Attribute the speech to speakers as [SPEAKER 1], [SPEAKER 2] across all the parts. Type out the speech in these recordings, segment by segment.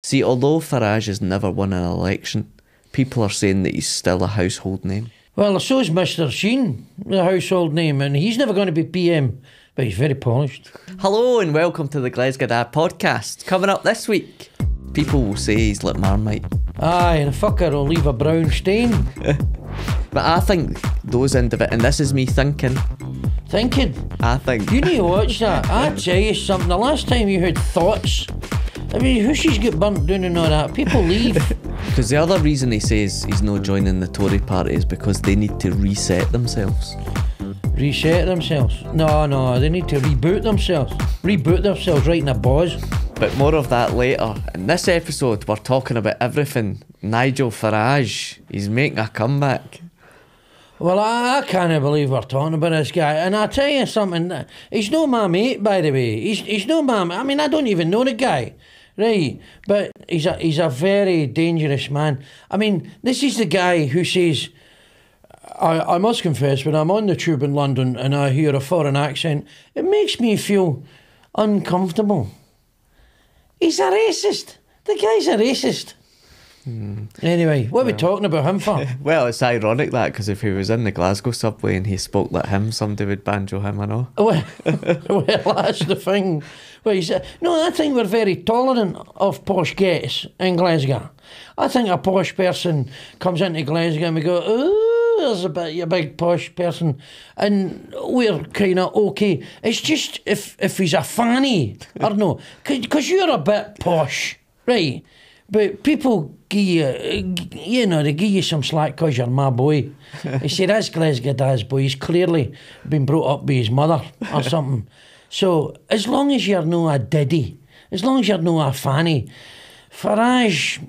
[SPEAKER 1] See, although Farage has never won an election, people are saying that he's still a household name.
[SPEAKER 2] Well, so's Mr. Sheen, the household name, and he's never going to be PM, but he's very polished.
[SPEAKER 1] Hello and welcome to the Glesga podcast. Coming up this week, people will say he's like Marmite.
[SPEAKER 2] Aye, and the fucker will leave a brown stain.
[SPEAKER 1] But I think those individuals, and this is me thinking. I think.
[SPEAKER 2] You need to watch that. I tell you something, the last time you had thoughts, I mean, who she's get burnt down and all that, people leave.
[SPEAKER 1] Because the other reason he says he's not joining the Tory party is because they need to reset themselves.
[SPEAKER 2] Reset themselves? No, they need to reboot themselves. Reboot themselves right in a boz.
[SPEAKER 1] But more of that later. In this episode, we're talking about everything. Nigel Farage, he's making a comeback.
[SPEAKER 2] Well, I can't believe we're talking about this guy. And I'll tell you something, he's no my mate, by the way. He's no my... I mean, I don't even know the guy, right? But he's a very dangerous man. I mean, this is the guy who says... I must confess, when I'm on the tube in London and I hear a foreign accent, it makes me feel uncomfortable. He's a racist. The guy's a racist. Anyway, what are we talking about him for?
[SPEAKER 1] Well, it's ironic that, because if he was in the Glasgow subway and he spoke like him, somebody would banjo him and all.
[SPEAKER 2] Well, that's the thing. Well, no, I think we're very tolerant of posh gets in Glasgow. I think a posh person comes into Glasgow and we go, oh, there's a big posh person, and we're kind of okay. It's just if he's a fanny, or no, because you're a bit posh, right? But people give you, they give you some slack because you're my boy. They say, that's Glesga Dad's boy. He's clearly been brought up by his mother or something. So, as long as you're no a diddy, as long as you're no a fanny, Farage,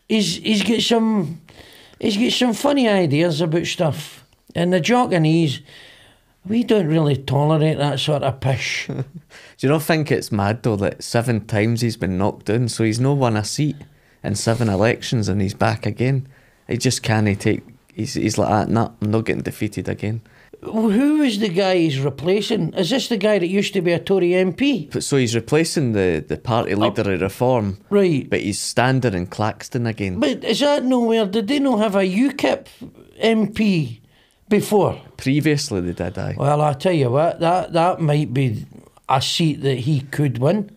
[SPEAKER 2] he's got some funny ideas about stuff. And the joking is, we don't really tolerate that sort of pish.
[SPEAKER 1] Do you not think it's mad though that 7 times he's been knocked down, so he's not won a seat in 7 elections and he's back again? He just can't take... He's like that, nah, I'm not getting defeated again.
[SPEAKER 2] Who is the guy he's replacing? Is this the guy that used to be a Tory MP?
[SPEAKER 1] So he's replacing the party leader of Reform.
[SPEAKER 2] Right.
[SPEAKER 1] But he's standing in Claxton again.
[SPEAKER 2] But is that nowhere? Did they not have a UKIP MP before?
[SPEAKER 1] Previously they did, aye.
[SPEAKER 2] Well, I tell you what, that might be a seat that he could win.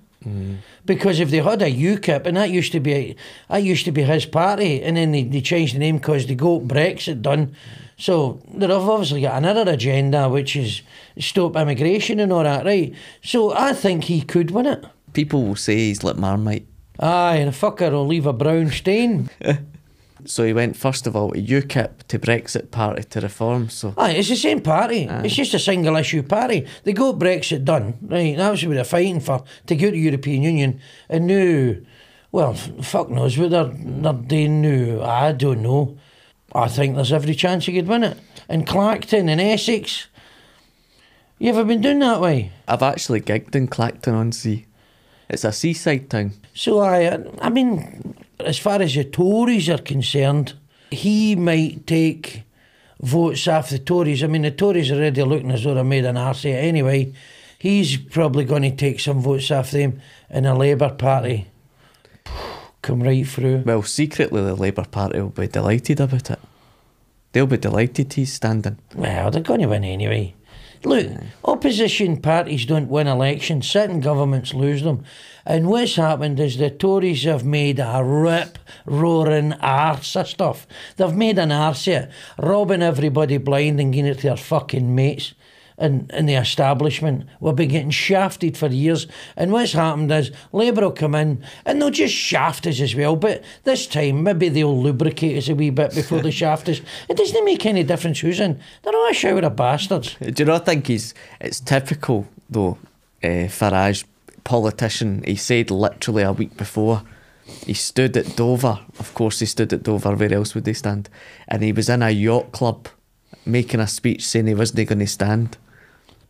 [SPEAKER 2] Because if they had a UKIP, and that used to be his party, and then they changed the name because they got Brexit done. So they've obviously got another agenda, which is stop immigration and all that, right? So I think he could win it.
[SPEAKER 1] People will say he's like Marmite.
[SPEAKER 2] Aye, and the fucker will leave a brown stain.
[SPEAKER 1] So he went first of all to UKIP, to Brexit party, to Reform. So
[SPEAKER 2] aye, it's the same party. Aye. It's just a single issue party. They got Brexit done, right? That was what they're fighting for, to go to the European Union. And now, well, fuck knows what they're doing now. I don't know. I think there's every chance he could win it. In Clacton, in Essex. You ever been doing that way?
[SPEAKER 1] I've actually gigged in Clacton on Sea. It's a seaside town.
[SPEAKER 2] So I mean, as far as the Tories are concerned, he might take votes off the Tories. I mean, the Tories are already looking as though they're made an arse of it anyway. He's probably going to take some votes off them in the Labour Party. Come right through.
[SPEAKER 1] Well, secretly the Labour Party will be delighted about it. They'll be delighted he's standing.
[SPEAKER 2] Well, they're going to win anyway. Look, opposition parties don't win elections, sitting governments lose them. And what's happened is the Tories have made a rip-roaring arse of stuff. They've made an arse of it, robbing everybody blind and giving it to their fucking mates. And the establishment will be getting shafted for years. And what's happened is Labour will come in and they'll just shaft us as well. But this time, maybe they'll lubricate us a wee bit before they shaft us. It doesn't make any difference who's in. They're all a shower of bastards.
[SPEAKER 1] Do you not think it's typical, though, Farage, politician, he said literally a week before, he stood at Dover. Of course he stood at Dover, where else would they stand? And he was in a yacht club making a speech saying he wasn't going to stand.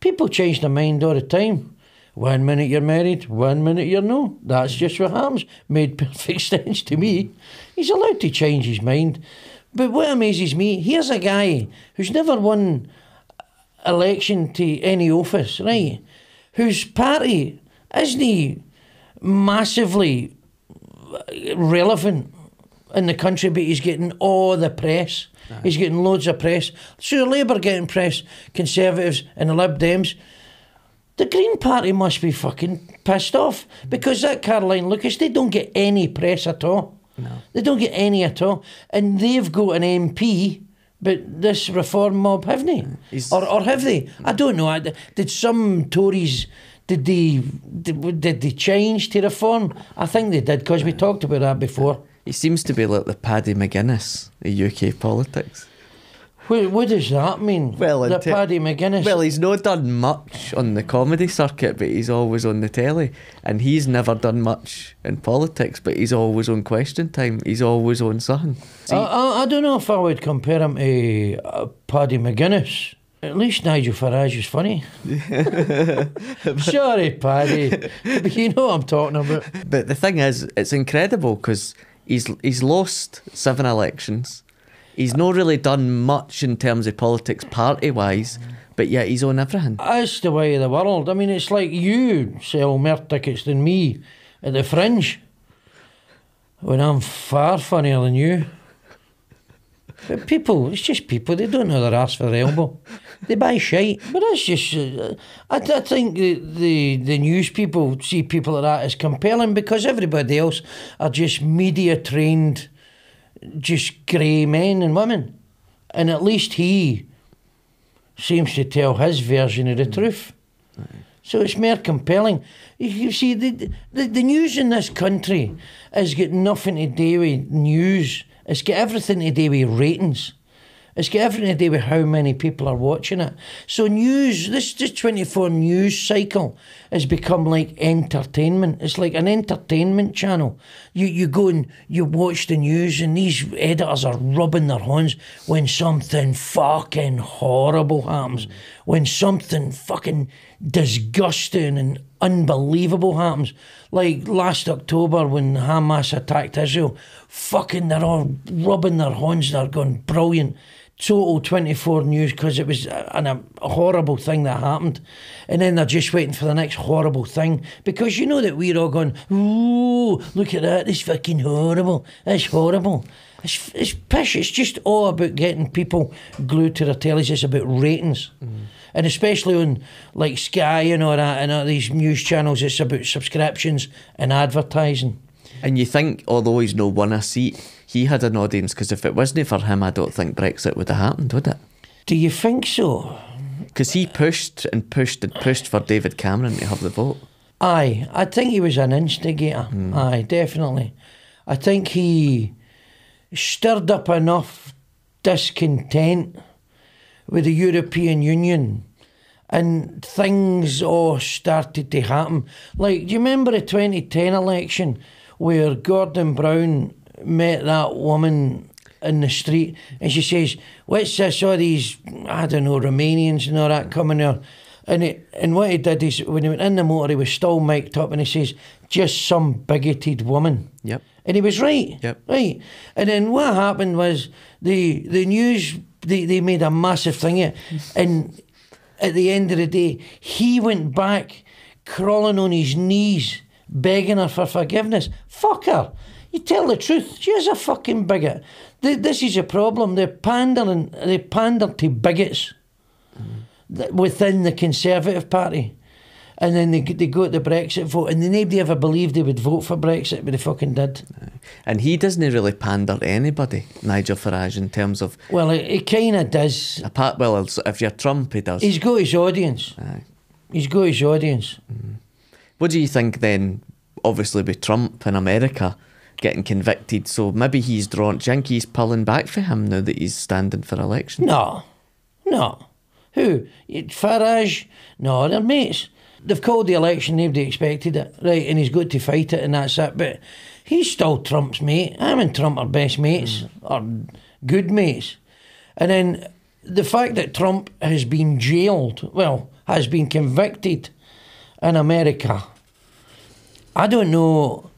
[SPEAKER 2] People change their mind all the time. 1 minute you're married, 1 minute you're no. That's just what happens. Made perfect sense to me. He's allowed to change his mind. But what amazes me, here's a guy who's never won election to any office, right? Whose party isn't massively relevant in the country, but he's getting all the press. He's getting loads of press. So Labour getting press, Conservatives and the Lib Dems. The Green Party must be fucking pissed off, because that Caroline Lucas, they don't get any press at all.
[SPEAKER 1] No.
[SPEAKER 2] They don't get any at all. And they've got an MP, but this reform mob haven't they? Or have they? I don't know. Did some Tories, did they change to reform? I think they did, because we talked about that before.
[SPEAKER 1] He seems to be like the Paddy McGuinness of UK politics.
[SPEAKER 2] What does that mean?
[SPEAKER 1] Well,
[SPEAKER 2] Paddy McGuinness.
[SPEAKER 1] Well, he's not done much on the comedy circuit, but he's always on the telly. And he's never done much in politics, but he's always on Question Time. He's always on something.
[SPEAKER 2] I don't know if I would compare him to Paddy McGuinness. At least Nigel Farage is funny. Sorry, Paddy. But you know what I'm talking about.
[SPEAKER 1] But the thing is, it's incredible, because he's lost 7 elections. He's not really done much in terms of politics party-wise, but yet he's on everything.
[SPEAKER 2] That's the way of the world. I mean, it's like you sell more tickets than me at the Fringe, when I'm far funnier than you. But people, it's just people, they don't know their arse for their elbow. They buy shite. But that's just, I think the news people see people like that as compelling, because everybody else are just media-trained, just grey men and women. And at least he seems to tell his version of the truth. So it's more compelling. You see, the news in this country has got nothing to do with news. It's got everything to do with ratings. It's got everything to do with how many people are watching it. So news, this 24 news cycle has become like entertainment. It's like an entertainment channel. You go and you watch the news, and these editors are rubbing their hands when something fucking horrible happens. When something fucking disgusting and unbelievable happens. Like last October when Hamas attacked Israel. Fucking, they're all rubbing their hands. They're going, brilliant. Total 24 news, because it was a horrible thing that happened, and then they're just waiting for the next horrible thing, because you know that we're all going, ooh, look at that, it's fucking horrible, it's horrible. It's pish. It's just all about getting people glued to their tellies. It's about ratings. And especially on like Sky and all that, and all these news channels, it's about subscriptions and advertising.
[SPEAKER 1] And you think, although he's not won a seat, he had an audience, because if it wasn't for him, I don't think Brexit would have happened, would it?
[SPEAKER 2] Do you think so?
[SPEAKER 1] Because he pushed and pushed and pushed for David Cameron to have the vote.
[SPEAKER 2] Aye, I think he was an instigator. Aye, definitely. I think he stirred up enough discontent with the European Union, and things all started to happen. Like, do you remember the 2010 election where Gordon Brown met that woman in the street, and she says, what's this, all these, I don't know, Romanians and all that coming there? And what he did is, when he went in the motor, he was still mic'd up, and he says, just some bigoted woman.
[SPEAKER 1] Yep.
[SPEAKER 2] And he was right.
[SPEAKER 1] Yep.
[SPEAKER 2] Right. And then what happened was the news, they made a massive thing of it. And at the end of the day, he went back crawling on his knees, begging her for forgiveness. Fuck her. You tell the truth. She is a fucking bigot. This is a problem. They pander to bigots within the Conservative Party. And then they go to the Brexit vote, and nobody ever believed they would vote for Brexit, but they fucking did.
[SPEAKER 1] And he doesn't really pander to anybody, Nigel Farage, in terms of...
[SPEAKER 2] Well, he kind of does.
[SPEAKER 1] Apart, well, if you're Trump, he does.
[SPEAKER 2] He's got his audience.
[SPEAKER 1] Aye.
[SPEAKER 2] He's got his audience.
[SPEAKER 1] What do you think then, obviously with Trump in America getting convicted, so maybe he's drawn... Do you think he's pulling back for him now that he's standing for election?
[SPEAKER 2] No. Who? Farage? No, they're mates. They've called the election, nobody expected it, right, and he's got to fight it, and that's it. But he's still Trump's mate. Him and Trump are best mates, or good mates. And then the fact that Trump has been jailed, well, has been convicted in America, I don't know.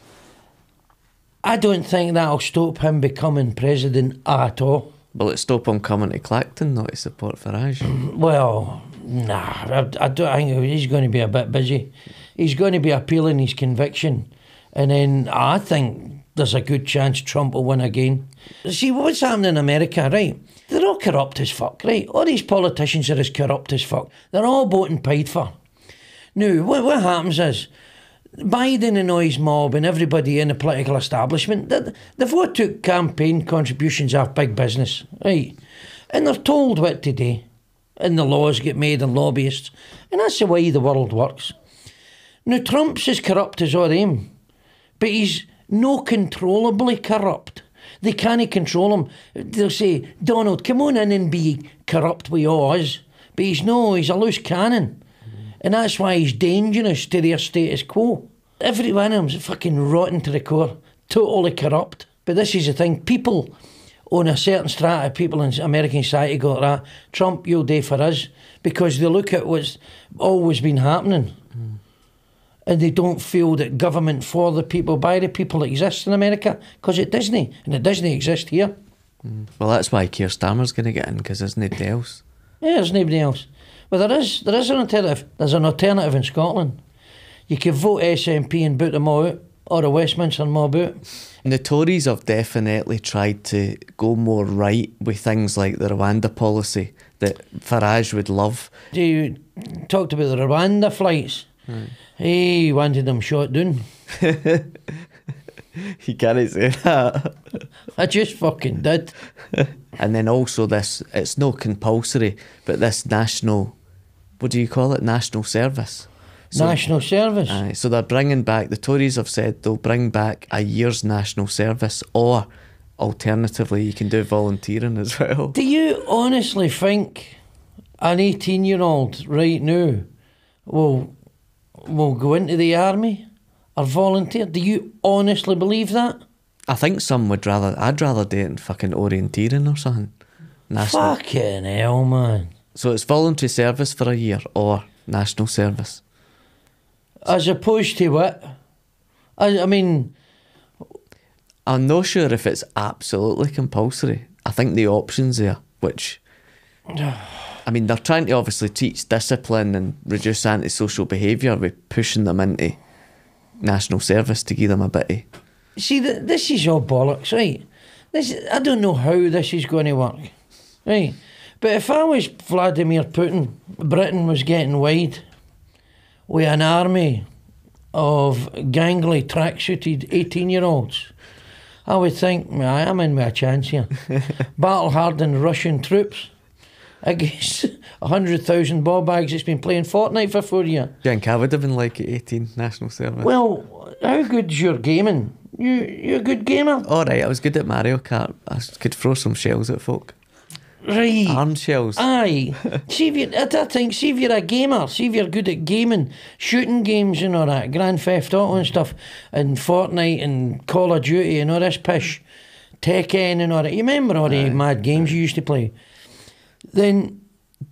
[SPEAKER 2] I don't think that'll stop him becoming president at all.
[SPEAKER 1] Will it stop him coming to Clacton not to support Farage?
[SPEAKER 2] Well, nah, I think he's going to be a bit busy. He's going to be appealing his conviction. And then I think there's a good chance Trump will win again. See, what's happening in America, right? They're all corrupt as fuck, right? All these politicians are as corrupt as fuck. They're all bought and paid for. Now, what happens is, Biden and all his mob and everybody in the political establishment, they've all took campaign contributions off big business, right? And they're told what to do. And the laws get made and lobbyists. And that's the way the world works. Now, Trump's as corrupt as all them, but he's no controllably corrupt. They can't control him. They'll say, Donald, come on in and be corrupt with us. But he's a loose cannon. And that's why he's dangerous to their status quo. Every one of them's fucking rotten to the core. Totally corrupt. But this is the thing. People on a certain strata of people in American society go, right, Trump, you'll do for us. Because they look at what's always been happening. And they don't feel that government for the people, by the people exists in America, because it doesn't, and it doesn't exist here.
[SPEAKER 1] Well, that's why Keir Starmer's going to get in, because there's nobody else.
[SPEAKER 2] Yeah, there's nobody else. But there is an alternative. There's an alternative in Scotland. You could vote SNP and boot them all out, or the Westminster mob out.
[SPEAKER 1] And the Tories have definitely tried to go more right with things like the Rwanda policy that Farage would love.
[SPEAKER 2] You talked about the Rwanda flights. He wanted them shot down.
[SPEAKER 1] You can't say that.
[SPEAKER 2] I just fucking did.
[SPEAKER 1] And then also this, it's not compulsory, but this national, what do you call it? National service.
[SPEAKER 2] National service.
[SPEAKER 1] So they're bringing back, the Tories have said they'll bring back a year's national service, or alternatively you can do volunteering as well.
[SPEAKER 2] Do you honestly think an 18-year-old right now will go into the army or volunteer? Do you honestly believe that?
[SPEAKER 1] I think some would I'd rather do it in fucking orienteering or something. National.
[SPEAKER 2] Fucking hell, man.
[SPEAKER 1] So it's voluntary service for a year or national service.
[SPEAKER 2] As opposed to what? I mean,
[SPEAKER 1] I'm not sure if it's absolutely compulsory. I think the option's there, which, I mean, they're trying to obviously teach discipline and reduce antisocial behaviour with pushing them into national service to give them a bit of...
[SPEAKER 2] See, this is all bollocks, right? I don't know how this is going to work, right? But if I was Vladimir Putin, Britain was getting wide with an army of gangly, tracksuited 18-year-olds, I would think, I'm in with a chance here. Battle-hardened Russian troops against 100,000 ball bags that's been playing Fortnite for 4 years.
[SPEAKER 1] Do you think I would have been like at 18, national service?
[SPEAKER 2] Well, how good's your gaming? You a good gamer?
[SPEAKER 1] Alright, I was good at Mario Kart. I could throw some shells at folk.
[SPEAKER 2] Right.
[SPEAKER 1] Arm shells.
[SPEAKER 2] Aye. See if you're a gamer, see if you're good at gaming, shooting games and all that, Grand Theft Auto and stuff, and Fortnite and Call of Duty and all this pish, Tekken and all that. You remember all the mad games you used to play? Then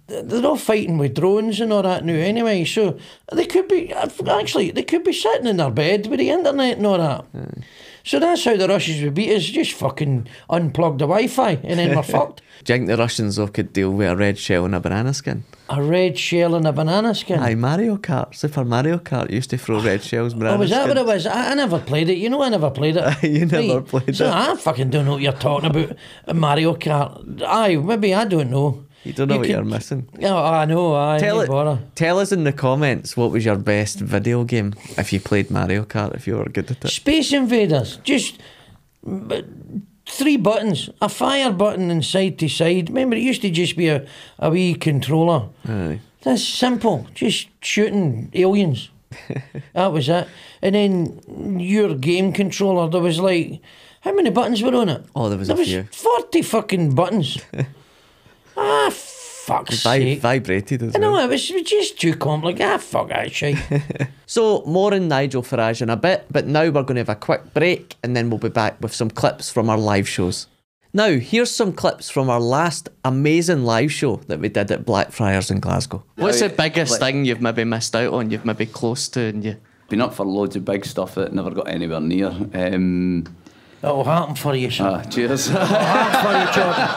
[SPEAKER 2] they're all fighting with drones and all that now anyway, so they could be sitting in their bed with the internet and all that. So that's how the Russians would beat us, just fucking unplug the Wi-Fi and then we're fucked.
[SPEAKER 1] Do you think the Russians though could deal with a red shell and a banana skin?
[SPEAKER 2] A red shell and a banana skin?
[SPEAKER 1] Aye, Mario Kart. Super Mario Kart used to throw red shells, banana skins.
[SPEAKER 2] Oh, was that what it was? I never played it. You know I never played it.
[SPEAKER 1] You never played it.
[SPEAKER 2] So I fucking don't know what you're talking about. Mario Kart. Aye, maybe I don't know.
[SPEAKER 1] You don't know what you're missing.
[SPEAKER 2] Oh, I know, aye.
[SPEAKER 1] Tell us in the comments what was your best video game if you played Mario Kart, if you were good at it.
[SPEAKER 2] Space Invaders. Just 3 buttons. A fire button and side to side. Remember, it used to just be a wee controller.
[SPEAKER 1] Aye.
[SPEAKER 2] That's simple. Just shooting aliens. That was it. And then your game controller, there was like... How many buttons were on it?
[SPEAKER 1] Oh, there was a few.
[SPEAKER 2] 40 fucking buttons. Fuck's sake.
[SPEAKER 1] Vibrated as
[SPEAKER 2] I know,
[SPEAKER 1] well.
[SPEAKER 2] it was just too complicated. Fuck that shit.
[SPEAKER 1] So, more on Nigel Farage in a bit, but now we're going to have a quick break and then we'll be back with some clips from our live shows. Now, here's some clips from our last amazing live show that we did at Blackfriars in Glasgow. What's the biggest thing you've maybe missed out on, you've maybe close to, and you...
[SPEAKER 3] Been up for loads of big stuff that never got anywhere near.
[SPEAKER 2] It'll happen for you, son.
[SPEAKER 3] Cheers.
[SPEAKER 2] It'll happen for you, Jordan.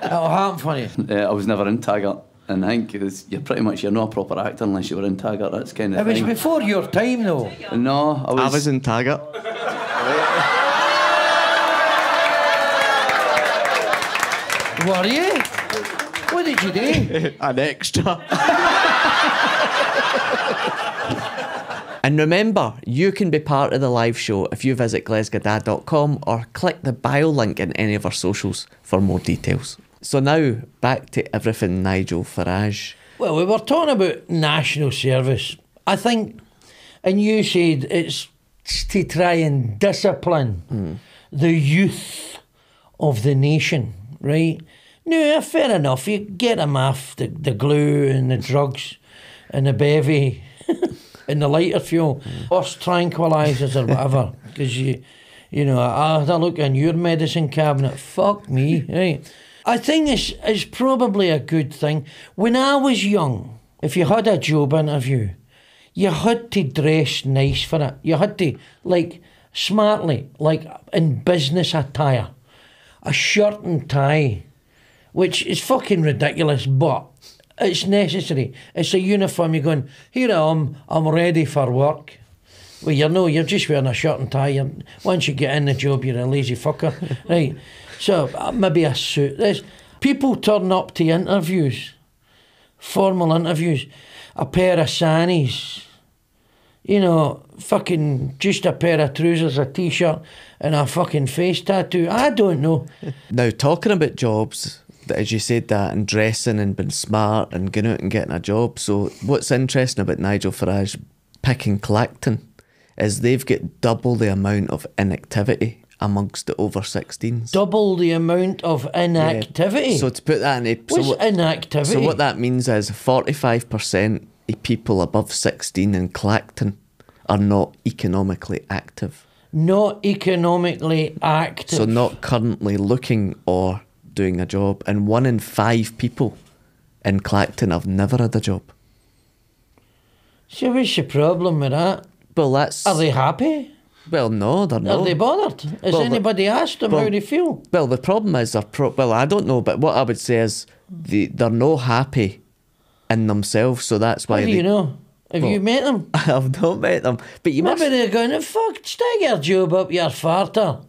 [SPEAKER 2] It'll happen for you.
[SPEAKER 3] I was never in Taggart, and I think you're not a proper actor unless you were in Taggart. That's kind of
[SPEAKER 2] It was before your time, though.
[SPEAKER 3] No,
[SPEAKER 1] I was in Taggart.
[SPEAKER 2] Were you? What did you do?
[SPEAKER 1] An extra. And remember, you can be part of the live show if you visit glesgadad.com or click the bio link in any of our socials for more details. So now, back to everything Nigel Farage.
[SPEAKER 2] Well, we were talking about national service. I think, and you said it's to try and discipline the youth of the nation, right? No, fair enough. You get them off the glue and the drugs and the bevy and the lighter fuel, horse tranquilizers or whatever. Because you know, I had a look in your medicine cabinet. Fuck me, right? I think it's probably a good thing. When I was young, if you had a job interview, you had to dress nice for it. You had to, like, smartly, like in business attire. A shirt and tie, which is fucking ridiculous, but it's necessary. It's a uniform. You're going, here I am, I'm ready for work. Well, you're just wearing a shirt and tie. Once you get in the job, you're a lazy fucker. Right. So maybe a suit. People turn up to interviews, formal interviews, a pair of sannies, you know, fucking just a pair of trousers, a t-shirt and a fucking face tattoo. I don't know.
[SPEAKER 1] Now, talking about jobs, as you said that, and dressing and being smart and going out and getting a job. So what's interesting about Nigel Farage picking Clacton is they've got double the amount of inactivity amongst the over 16s.
[SPEAKER 2] Double the amount of inactivity?
[SPEAKER 1] Yeah. So to put that in...
[SPEAKER 2] What's inactivity?
[SPEAKER 1] So what that means is 45% of people above 16 in Clacton are not economically active.
[SPEAKER 2] Not economically active.
[SPEAKER 1] So not currently looking or doing a job. And 1 in 5 people in Clacton have never had a job.
[SPEAKER 2] So what's the problem with that?
[SPEAKER 1] Well, that's...
[SPEAKER 2] Are they happy?
[SPEAKER 1] Well, no, they're not.
[SPEAKER 2] Are they bothered? Has anybody asked them how they feel?
[SPEAKER 1] Well, the problem is well, I don't know, but what I would say is they're not happy in themselves, so that's why.
[SPEAKER 2] How do you know? Have you met them?
[SPEAKER 1] I've not met them, but you
[SPEAKER 2] Maybe they're going, fuck, stick your job up your farter.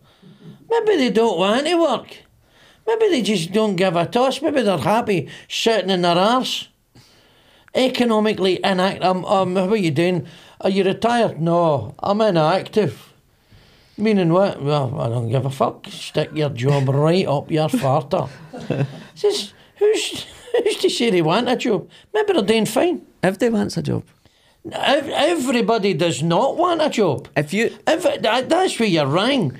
[SPEAKER 2] Maybe they don't want to work. Maybe they just don't give a toss. Maybe they're happy sitting in their arse. Economically inactive. How are you doing? Are you retired? No, I'm inactive. Meaning what? Well, I don't give a fuck. Stick your job right up your farter. Says, who's to say they want a job? Maybe they're doing fine.
[SPEAKER 1] Everybody wants a job.
[SPEAKER 2] Everybody does not want a job. That's where you're wrong.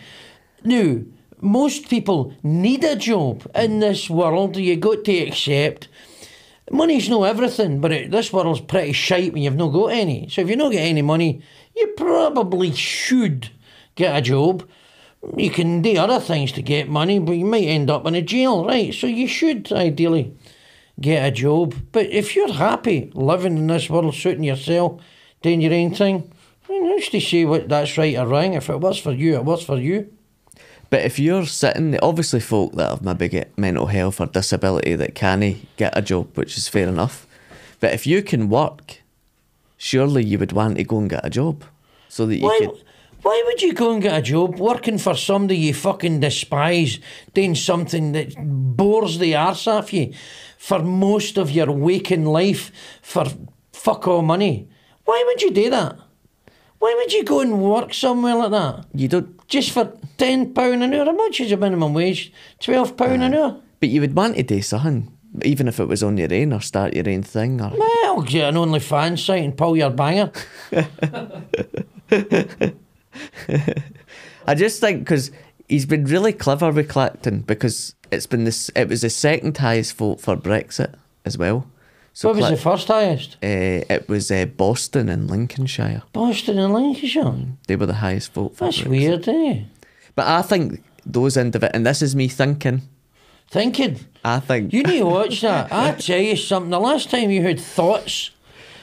[SPEAKER 2] Now, most people need a job in this world. You got to accept money's not everything, but this world's pretty shite when you've not got any. So if you've not got any money, you probably should get a job. You can do other things to get money, but you might end up in a jail, right? So you should ideally get a job. But if you're happy living in this world, suiting yourself, doing your own thing, who's to say what that's right or wrong? If it works for you, it works for you.
[SPEAKER 1] But if you're sitting, obviously folk that have maybe get mental health or disability that can't get a job, which is fair enough. But if you can work, surely you would want to go and get a job. So that you could...
[SPEAKER 2] Why would you go and get a job working for somebody you fucking despise, doing something that bores the arse off you for most of your waking life for fuck all money? Why would you do that? Why would you go and work somewhere like that?
[SPEAKER 1] You don't...
[SPEAKER 2] Just for £10 an hour? How much is the minimum wage? £12 an hour?
[SPEAKER 1] But you would want to do something, even if it was on your own or start your own thing. Or...
[SPEAKER 2] Well, get an OnlyFans site and pull your banger.
[SPEAKER 1] I just think because he's been really clever with Clacton, because it was the second highest vote for Brexit as well. So
[SPEAKER 2] what was the first highest?
[SPEAKER 1] It was Boston and Lincolnshire.
[SPEAKER 2] Boston and Lincolnshire?
[SPEAKER 1] They were the highest vote for
[SPEAKER 2] That's
[SPEAKER 1] Brexit.
[SPEAKER 2] Weird, eh?
[SPEAKER 1] But I think those individuals, and this is me thinking.
[SPEAKER 2] I think. You need to watch that. I tell you something, the last time you had thoughts,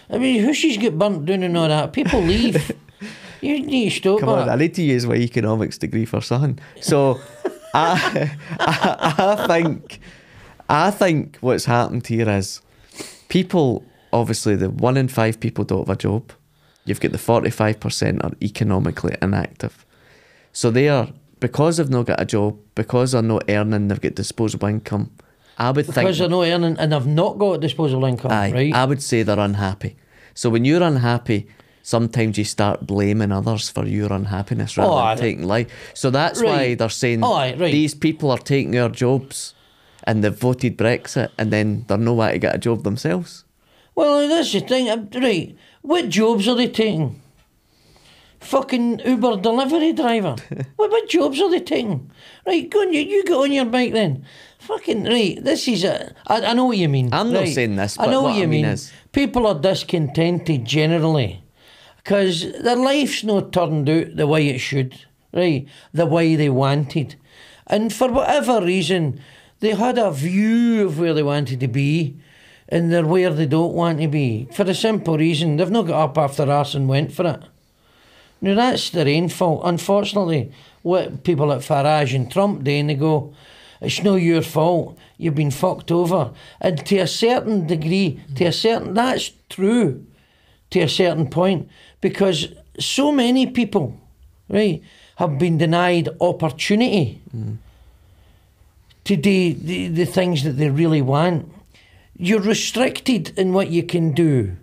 [SPEAKER 2] I mean, who she's get burnt down and all that, people leave. You need to stop
[SPEAKER 1] Come
[SPEAKER 2] that.
[SPEAKER 1] on, I need to use my economics degree for something. So, I think what's happened here is people, obviously the 1 in 5 people don't have a job. You've got the 45% are economically inactive. So they are, because they've not got a job, because they're not earning, they've got disposable income, I would
[SPEAKER 2] because they're
[SPEAKER 1] think.
[SPEAKER 2] not earning and they've not got disposable income,
[SPEAKER 1] Aye,
[SPEAKER 2] right?
[SPEAKER 1] I would say they're unhappy. So when you're unhappy, sometimes you start blaming others for your unhappiness rather
[SPEAKER 2] aye.
[SPEAKER 1] than taking life. So that's why
[SPEAKER 2] Right.
[SPEAKER 1] they're saying
[SPEAKER 2] Aye, right.
[SPEAKER 1] these people are taking our jobs and they've voted Brexit and then they're nowhere to get a job themselves.
[SPEAKER 2] Well, that's the thing, right? What jobs are they taking? Fucking Uber delivery driver. what jobs are they taking? Right, go on, you go on your bike then. Fucking right. This is I know what you mean.
[SPEAKER 1] I'm not
[SPEAKER 2] right.
[SPEAKER 1] saying this,
[SPEAKER 2] I
[SPEAKER 1] but
[SPEAKER 2] know
[SPEAKER 1] what
[SPEAKER 2] what you
[SPEAKER 1] I mean
[SPEAKER 2] mean.
[SPEAKER 1] is-
[SPEAKER 2] People are discontented generally because their life's not turned out the way it should, right? The way they wanted, and for whatever reason, they had a view of where they wanted to be, and they're where they don't want to be. For the simple reason they've not got up off their arse and went for it. Now that's their own fault. Unfortunately, what people like Farage and Trump do, and they go, it's not your fault, you've been fucked over. And to a certain degree, that's true to a certain point, because so many people, right, have been denied opportunity to do the things that they really want. You're restricted in what you can do,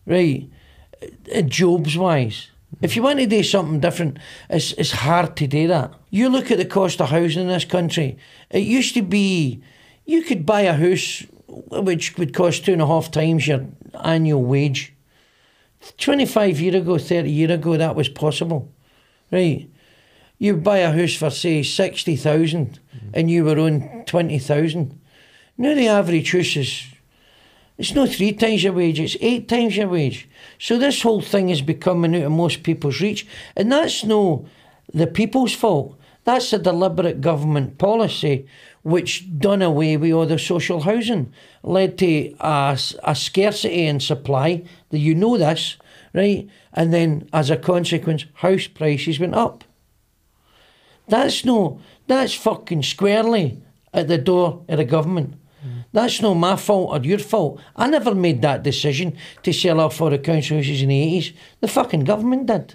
[SPEAKER 2] right, jobs wise. If you want to do something different, it's hard to do that. You look at the cost of housing in this country. It used to be, you could buy a house which would cost 2.5 times your annual wage. 25 years ago, 30 years ago, that was possible, right? You buy a house for, say, 60,000 and you were on 20,000. Now the average house is, it's not 3 times your wage, it's 8 times your wage. So this whole thing is becoming out of most people's reach. And that's no the people's fault. That's a deliberate government policy which done away with all the social housing, led to a scarcity in supply, that you know this, right? And then as a consequence, house prices went up. That's fucking squarely at the door of the government. That's not my fault or your fault. I never made that decision to sell off all the council houses in the 80s. The fucking government did.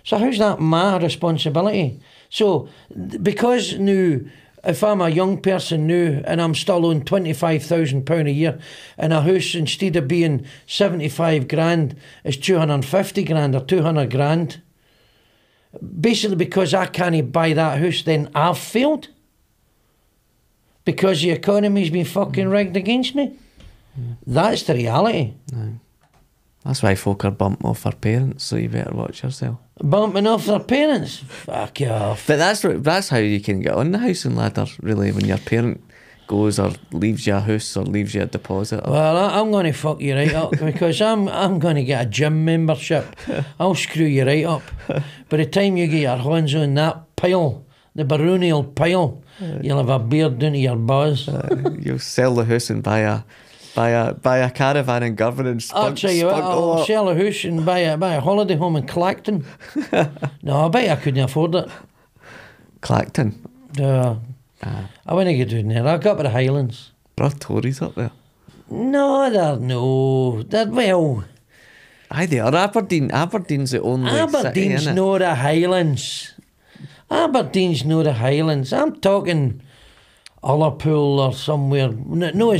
[SPEAKER 2] So how's that my responsibility? So because now, if I'm a young person now and I'm still on £25,000 a year and a house, instead of being 75 grand, is 250 grand or 200 grand, basically because I can't buy that house, then I've failed. Because the economy's been fucking rigged against me. That's the reality.
[SPEAKER 1] That's why folk are bumping off their parents, so you better watch yourself.
[SPEAKER 2] Bumping off their parents? Fuck you off.
[SPEAKER 1] But that's how you can get on the housing ladder, really, when your parent goes or leaves you a house or leaves you a deposit.
[SPEAKER 2] Well, I'm going to fuck you right up because I'm going to get a gym membership. I'll screw you right up. By the time you get your hands on that pile, the baronial pile, you'll have a beard down to your buzz.
[SPEAKER 1] You'll sell the house and buy a caravan in Govan and
[SPEAKER 2] I'll tell you what, I'll sell a house and buy a holiday home in Clacton. No, I bet I couldn't afford it.
[SPEAKER 1] Clacton?
[SPEAKER 2] I wouldn't get down there. I'll go up to the Highlands.
[SPEAKER 1] There are Tories up there.
[SPEAKER 2] No, they're well.
[SPEAKER 1] Aye, they are. Aberdeen's the only
[SPEAKER 2] Aberdeen's
[SPEAKER 1] city,
[SPEAKER 2] no the Highlands. Aberdeen's no the Highlands. I'm talking Ullapool or somewhere. No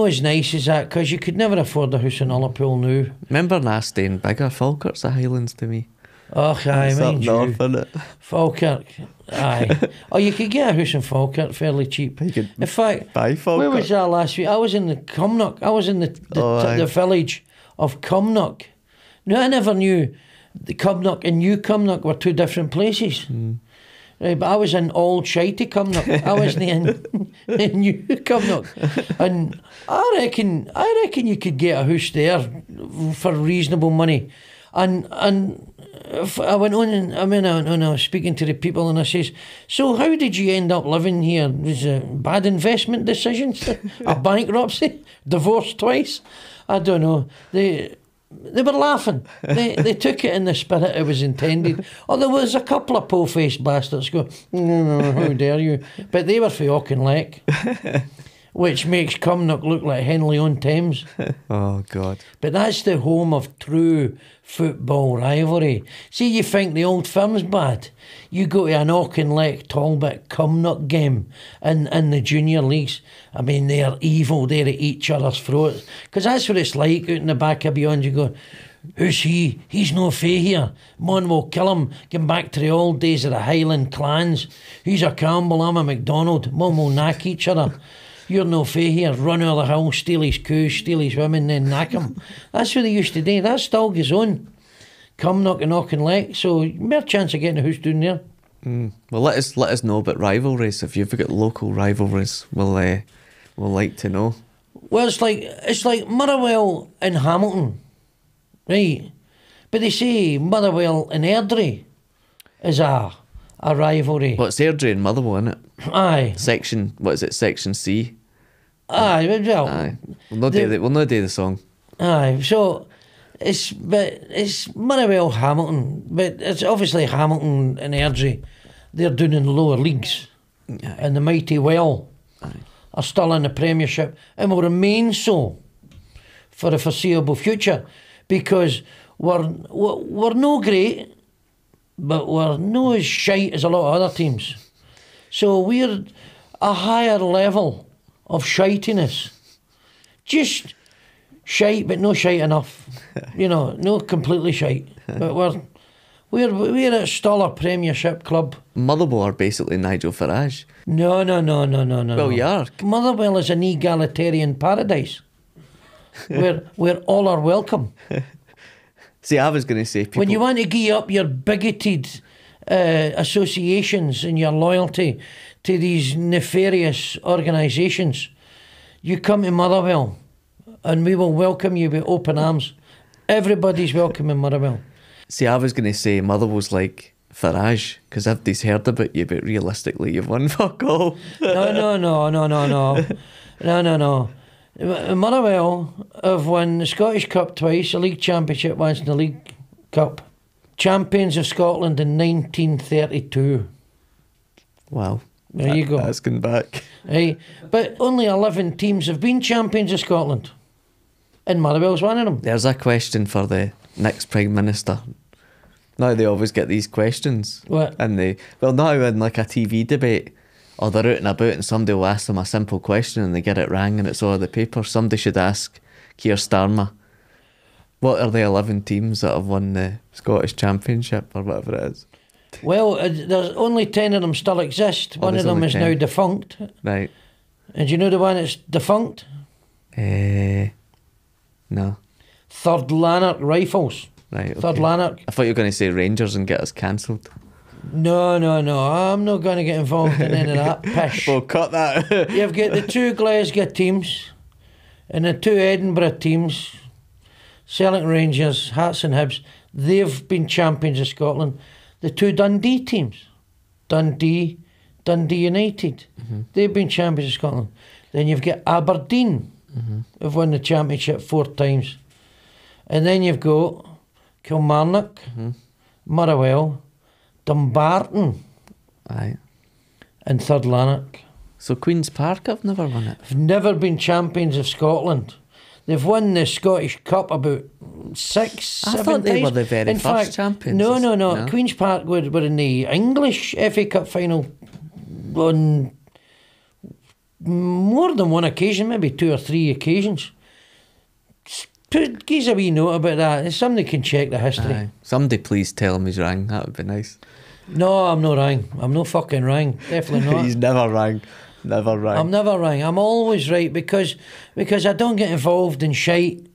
[SPEAKER 2] as nice as that, because you could never afford a house in Ullapool now.
[SPEAKER 1] Remember Nasty and Bigger? Falkirk's the Highlands to me.
[SPEAKER 2] Oh, aye,
[SPEAKER 1] It's up
[SPEAKER 2] mind
[SPEAKER 1] north,
[SPEAKER 2] you.
[SPEAKER 1] innit?
[SPEAKER 2] Falkirk, aye. Oh, you could get a house in Falkirk fairly cheap.
[SPEAKER 1] You could
[SPEAKER 2] In fact,
[SPEAKER 1] buy Falkirk.
[SPEAKER 2] where was that last week? I was in the Cumnock. I was in the village of Cumnock. No, I never knew the Cumnock and New Cumnock were two different places. Right, but I was in old shitey Cumnock. I wasn't in New Cumnock. And I reckon you could get a house there for reasonable money. And if I went on and I was speaking to the people and I says, so how did you end up living here? Was it bad investment decisions? A bankruptcy? Divorced twice? I don't know. They were laughing. They took it in the spirit it was intended. Or there was a couple of po-faced bastards go, no, how dare you? But they were for Auchinleck. which makes Cumnock look like Henley-on-Thames.
[SPEAKER 1] Oh, God.
[SPEAKER 2] But that's the home of true football rivalry. See, you think the Old Firm's bad. You go to an Auchinleck, Talbot, Cumnock game in the junior leagues. I mean, they're evil. They're at each other's throats. Because that's what it's like out in the back of beyond. You go, who's he? He's no fae here. Mon will kill him. Going back to the old days of the Highland clans. He's a Campbell, I'm a MacDonald. Mon will knack each other. You're no fae here. Run out of the hill, steal his coos, steal his women, then knack him. That's what they used to do. That still goes on. Cumnock and Auchinleck. So more chance of getting a house down there.
[SPEAKER 1] Well, let us know about rivalries. If you've got local rivalries, we'll like to know.
[SPEAKER 2] Well, it's like Motherwell and Hamilton, right? But they say Motherwell and Airdrie is a rivalry.
[SPEAKER 1] Well, it's Airdrie and Motherwell, isn't it?
[SPEAKER 2] Aye.
[SPEAKER 1] Section C?
[SPEAKER 2] Aye, well.
[SPEAKER 1] Aye. We'll not do the song.
[SPEAKER 2] Aye, so it's Motherwell Hamilton, but it's obviously Hamilton and Airdrie. They're down in the lower leagues,
[SPEAKER 1] Aye.
[SPEAKER 2] and the mighty Well are still in the Premiership and will remain so for the foreseeable future, because we're no great, but we're no as shite as a lot of other teams. So we're a higher level of shitiness. Just shite, but no shite enough. You know, no completely shite. But we're still a Premiership club.
[SPEAKER 1] Motherwell are basically Nigel Farage.
[SPEAKER 2] No.
[SPEAKER 1] Well, you are.
[SPEAKER 2] Motherwell is an egalitarian paradise where all are welcome.
[SPEAKER 1] See, I was going to say people...
[SPEAKER 2] When you want to give up your bigoted associations and your loyalty to these nefarious organisations, you come to Motherwell and we will welcome you with open arms. Everybody's welcome in Motherwell.
[SPEAKER 1] See, I was going to say Motherwell's like Farage, because everybody's heard about you, but realistically you've won fuck all.
[SPEAKER 2] No. Motherwell have won the Scottish Cup twice, the League Championship once, and the League Cup. Champions of Scotland in 1932.
[SPEAKER 1] Wow.
[SPEAKER 2] There you go.
[SPEAKER 1] That's going back.
[SPEAKER 2] Right. But only 11 teams have been champions of Scotland. And Motherwell's one of them.
[SPEAKER 1] There's a question for the next Prime Minister. Now they always get these questions.
[SPEAKER 2] What?
[SPEAKER 1] And now in like a TV debate, or they're out and about and somebody will ask them a simple question and they get it wrong and it's all in the paper. Somebody should ask Keir Starmer, what are the 11 teams that have won the Scottish Championship or whatever it is?
[SPEAKER 2] Well, there's only 10 of them still exist. One of
[SPEAKER 1] there's
[SPEAKER 2] them
[SPEAKER 1] only
[SPEAKER 2] is
[SPEAKER 1] 10.
[SPEAKER 2] now defunct.
[SPEAKER 1] Right.
[SPEAKER 2] And do you know the one that's defunct?
[SPEAKER 1] No.
[SPEAKER 2] Third Lanark Rifles.
[SPEAKER 1] Right. Okay.
[SPEAKER 2] Third Lanark.
[SPEAKER 1] I thought you were going to say Rangers and get us cancelled.
[SPEAKER 2] No. I'm not going to get involved in any of that pish.
[SPEAKER 1] Well, cut that.
[SPEAKER 2] You've got the two Glesga teams and the two Edinburgh teams, Celtic Rangers, Hearts and Hibs. They've been champions of Scotland. The two Dundee teams, Dundee United, they've been champions of Scotland. Then you've got Aberdeen, who've won the championship 4 times. And then you've got Kilmarnock, Motherwell, Dumbarton,
[SPEAKER 1] Aye.
[SPEAKER 2] and Third Lanark.
[SPEAKER 1] So Queen's Park have never won it.
[SPEAKER 2] Have never been champions of Scotland. They've won the Scottish Cup about 6,
[SPEAKER 1] I
[SPEAKER 2] 7
[SPEAKER 1] thought they
[SPEAKER 2] times.
[SPEAKER 1] were the very
[SPEAKER 2] in
[SPEAKER 1] first
[SPEAKER 2] fact,
[SPEAKER 1] champions.
[SPEAKER 2] No. Queen's Park were in the English FA Cup final on more than one occasion, maybe 2 or 3 occasions. Give us a wee note about that. Somebody can check the history.
[SPEAKER 1] Aye. Somebody please tell him he's rang. That would be nice.
[SPEAKER 2] No, I'm not rang. I'm no fucking rang. Definitely not.
[SPEAKER 1] He's never rang. Never rang.
[SPEAKER 2] I'm never rang. I'm always right because I don't get involved in shite.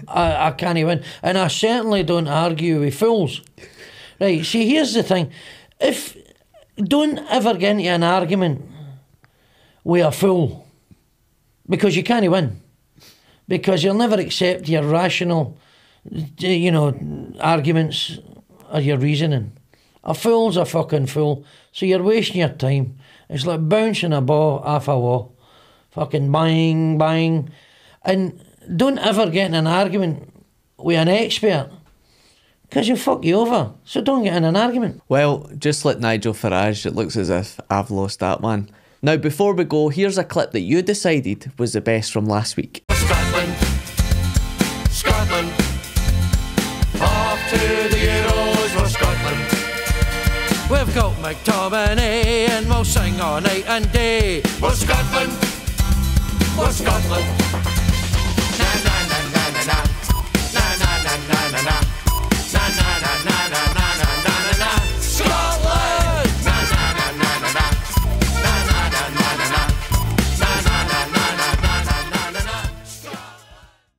[SPEAKER 2] I can't win. And I certainly don't argue with fools. Right, see, here's the thing. Don't ever get into an argument with a fool, because you can't win. Because you'll never accept your rational, arguments or your reasoning. A fool's a fucking fool. So you're wasting your time. It's like bouncing a ball off a wall. Fucking bang, bang. And don't ever get in an argument with an expert, because he'll fuck you over. So don't get in an argument.
[SPEAKER 1] Well, just like Nigel Farage, it looks as if I've lost that one. Now, before we go, here's a clip that you decided was the best from last week.
[SPEAKER 4] Scotland, Scotland, off to the Euros for Scotland.
[SPEAKER 2] We've got McTominay and we'll sing all night and day.
[SPEAKER 4] For Scotland, for Scotland. Na na na na na na, na na na na na na, na na na na na na na na na. Scotland. Na na na na na na, na na na na na na, na na na na na na na.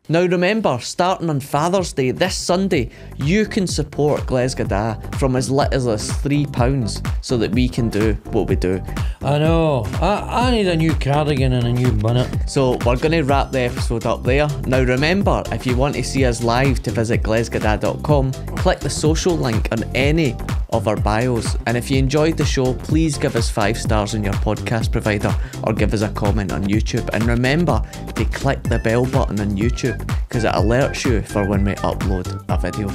[SPEAKER 1] Now remember, starting on Father's Day this Sunday, you can support Glesga from as little as £3 so that we can do what we do.
[SPEAKER 2] I know. I need a new cardigan and a new bonnet.
[SPEAKER 1] So we're going to wrap the episode up there. Now remember, if you want to see us live, to visit glesga.com, click the social link on any of our bios, and if you enjoyed the show, please give us 5 stars on your podcast provider or give us a comment on YouTube. And remember to click the bell button on YouTube because it alerts you for when we upload a video.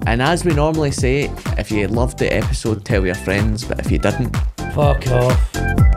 [SPEAKER 1] And as we normally say, if you loved the episode, tell your friends, but if you didn't,
[SPEAKER 2] Fuck off.